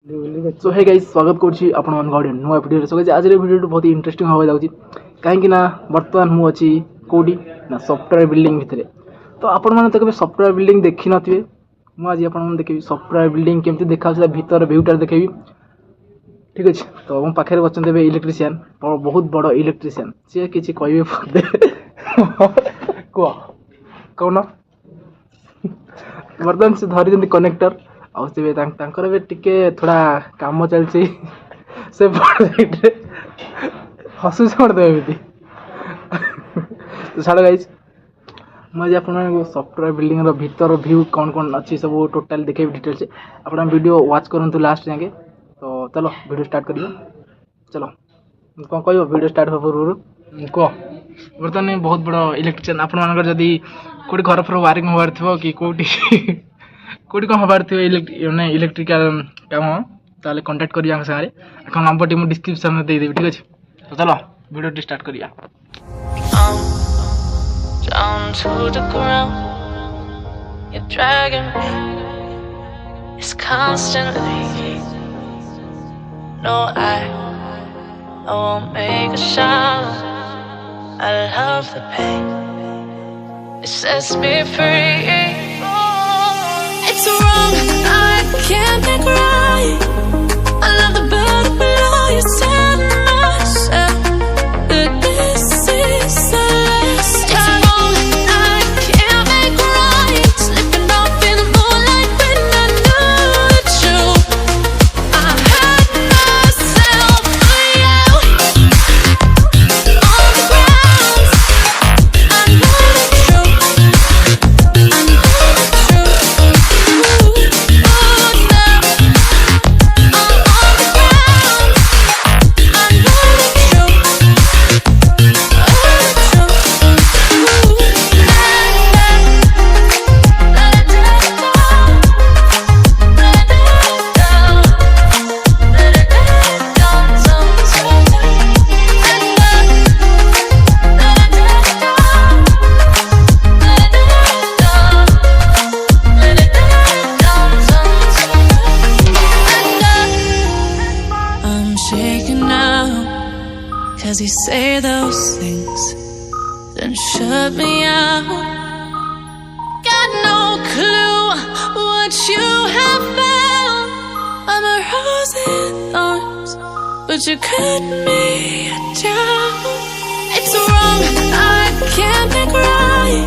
सो hey guys स्वागत करुच्ची आपण गोटे नुआ भिडियो। सो गाइस आज भिडियो बहुत इंटरेस्टिंग हवा जाउची कहीं ना बर्तमान मु अच्छी कोडी ना सॉफ्टवेयर बिल्डिंग भितर। तो आपण माने तो कभी सॉफ्टवेयर बिल्डिंग देखि नथिबे। मु आज आपण देखि सॉफ्टवेयर बिल्डिंग केमती देखा भीतर व्यूटा देखेबी। ठीक अछि तो हम पाखे बचन देबे इलेक्ट्रिशियन बहुत बड़ इलेक्ट्रिशियन सी किछि कहबे पदे को कोन बर्तमान से धरी जंती कनेक्टर आउे भी टिके थोड़ा काम चलती से हसुच करदेवी तो छाड़ गाइज मुझे आप सॉफ्टवेयर बिल्डिंग भीतर व्यू कौन कौन अच्छी सब टोटाल देखे डिटेल्स आप वीडियो वाच करूँ लास्ट जाके। तो चलो वीडियो स्टार्ट करिए। चलो कौन कह वीडियो स्टार्ट हो पूर्व कह बर्तमान बहुत बड़ इलेक्ट्रिशियन आप जदि कौटी घर फर वायरिंग हबार थो कि कौटी कौटी कौन हबार थो इलेक्ट्रिकल काम ताले कांटेक्ट करिया सारे नंबर टी मुझे डिस्क्रिप्शन में दे देबी। ठीक अच्छे तो चलो वीडियो स्टार्ट करिया। Down to the ground, you're dragging me. It's constantly. No, I won't make a sound. I love the pain. It sets me free. It's wrong, I can't make right. I love the bird below you. Tell myself that this is the last time. It's wrong, I can't make right. Slipping off in the moonlight when I knew the truth. I hurt myself for you. On the ground, I know the truth. I know the truth. Oh, now I'm on the ground. I know the truth. Oh, the I'm shaking now, 'cause you say those things, then shut me out. Got no clue what you have found. I'm a rose in thorns, but you cut me down. It's wrong, I can't make right.